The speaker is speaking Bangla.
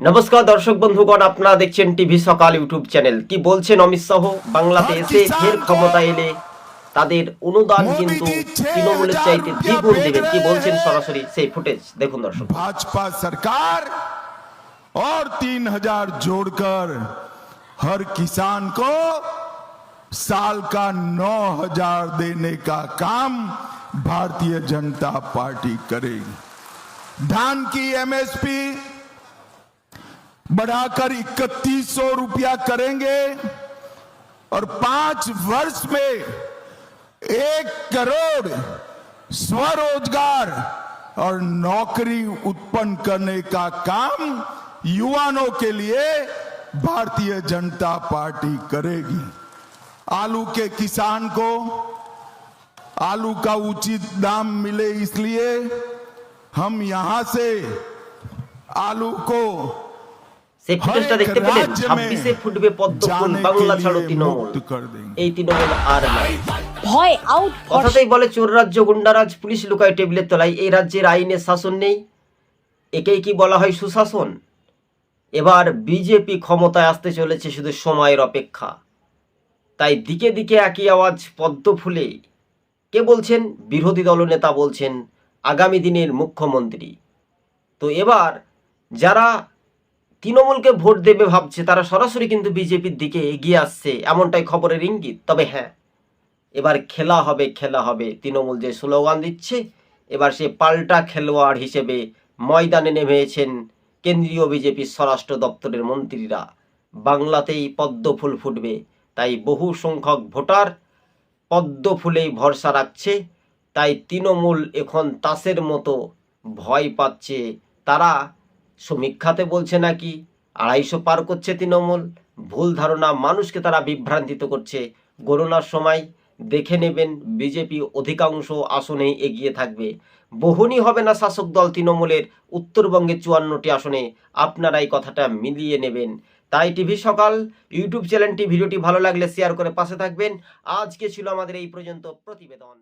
নমস্কার দর্শক বন্ধুগণ, আপনারা দেখছেন টিভি সকাল ইউটিউব চ্যানেল। কি বলছেন অমিত শাহ? বাংলাতে এসে ফের ক্ষমতা এলে তাদের অনুদান কিন্তু তৃণমূলের চাইতে দ্বিগুণ দেবেন। কি বলছেন সরাসরি সেই ফুটেজ দেখুন দর্শক। भाजपा सरकार और 3,000 जोड़कर हर किसान को साल का 9,000 देने का काम भारतीय जनता पार्टी करेगी। धान की एमएसपी बढ़ाकर 3100 रुपया करेंगे और 5 वर्ष में 1 करोड़ स्वरोजगार और नौकरी उत्पन्न करने का काम युवाओं के लिए भारतीय जनता पार्टी करेगी। आलू के किसान को आलू का उचित दाम मिले, इसलिए हम यहां से आलू को সেই ফুটেজটা দেখতে পেলেন। 26-এ ফুটবে পদ্ম ফুল, বাংলা ছাড়ো তৃণমূল। এই তৃণমূল আর নাই। ভয় আউট। কথাতেই বলে চোর রাজ্য গুন্ডারাজ, পুলিশ লুকায় টেবিলের তলায়। এই রাজ্যের আইনের শাসন নেই, একেই কি বলা হয় সুশাসন? এবার বিজেপি ক্ষমতায় আসতে চলেছে, শুধু সময়ের অপেক্ষা। তাই দিকে দিকে একই আওয়াজ পদ্ম ফুলে। কে বলছেন? বিরোধী দলনেতা বলছেন, আগামী দিনের মুখ্যমন্ত্রী। তো এবার যারা তৃণমূলকে ভোট দেবে ভাবছে, তারা সরাসরি কিন্তু বিজেপির দিকে এগিয়ে আসছে, এমনটাই খবরের ইঙ্গিত। তবে হ্যাঁ, এবার খেলা হবে, খেলা হবে। তৃণমূল যে স্লোগান দিচ্ছে, এবার সে পাল্টা খেলোয়াড় হিসেবে ময়দানে নেমেছেন কেন্দ্রীয় বিজেপির স্বরাষ্ট্র দপ্তরের মন্ত্রীরা। বাংলাতেই পদ্ম ফুল ফুটবে, তাই বহু সংখ্যক ভোটার পদ্ম ফুলেই ভরসা রাখছে। তাই তৃণমূল এখন তাসের মতো ভয় পাচ্ছে। তারা সমীক্ষাতে বলছে নাকি 250 পার করছে তৃণমূল। ভুল ধারণা, মানুষকে তারা বিভ্রান্তিত করছে। গণনার সময় দেখে নেবেন, বিজেপি অধিকাংশ আসনেই এগিয়ে থাকবে। বহুনি হবে না শাসক দল তৃণমূলের উত্তরবঙ্গের 54টি আসনে। আপনারা এই কথাটা মিলিয়ে নেবেন। তাই টিভি সকাল ইউটিউব চ্যানেলটি ভিডিওটি ভালো লাগলে শেয়ার করে পাশে থাকবেন। আজকে ছিল আমাদের এই পর্যন্ত প্রতিবেদন।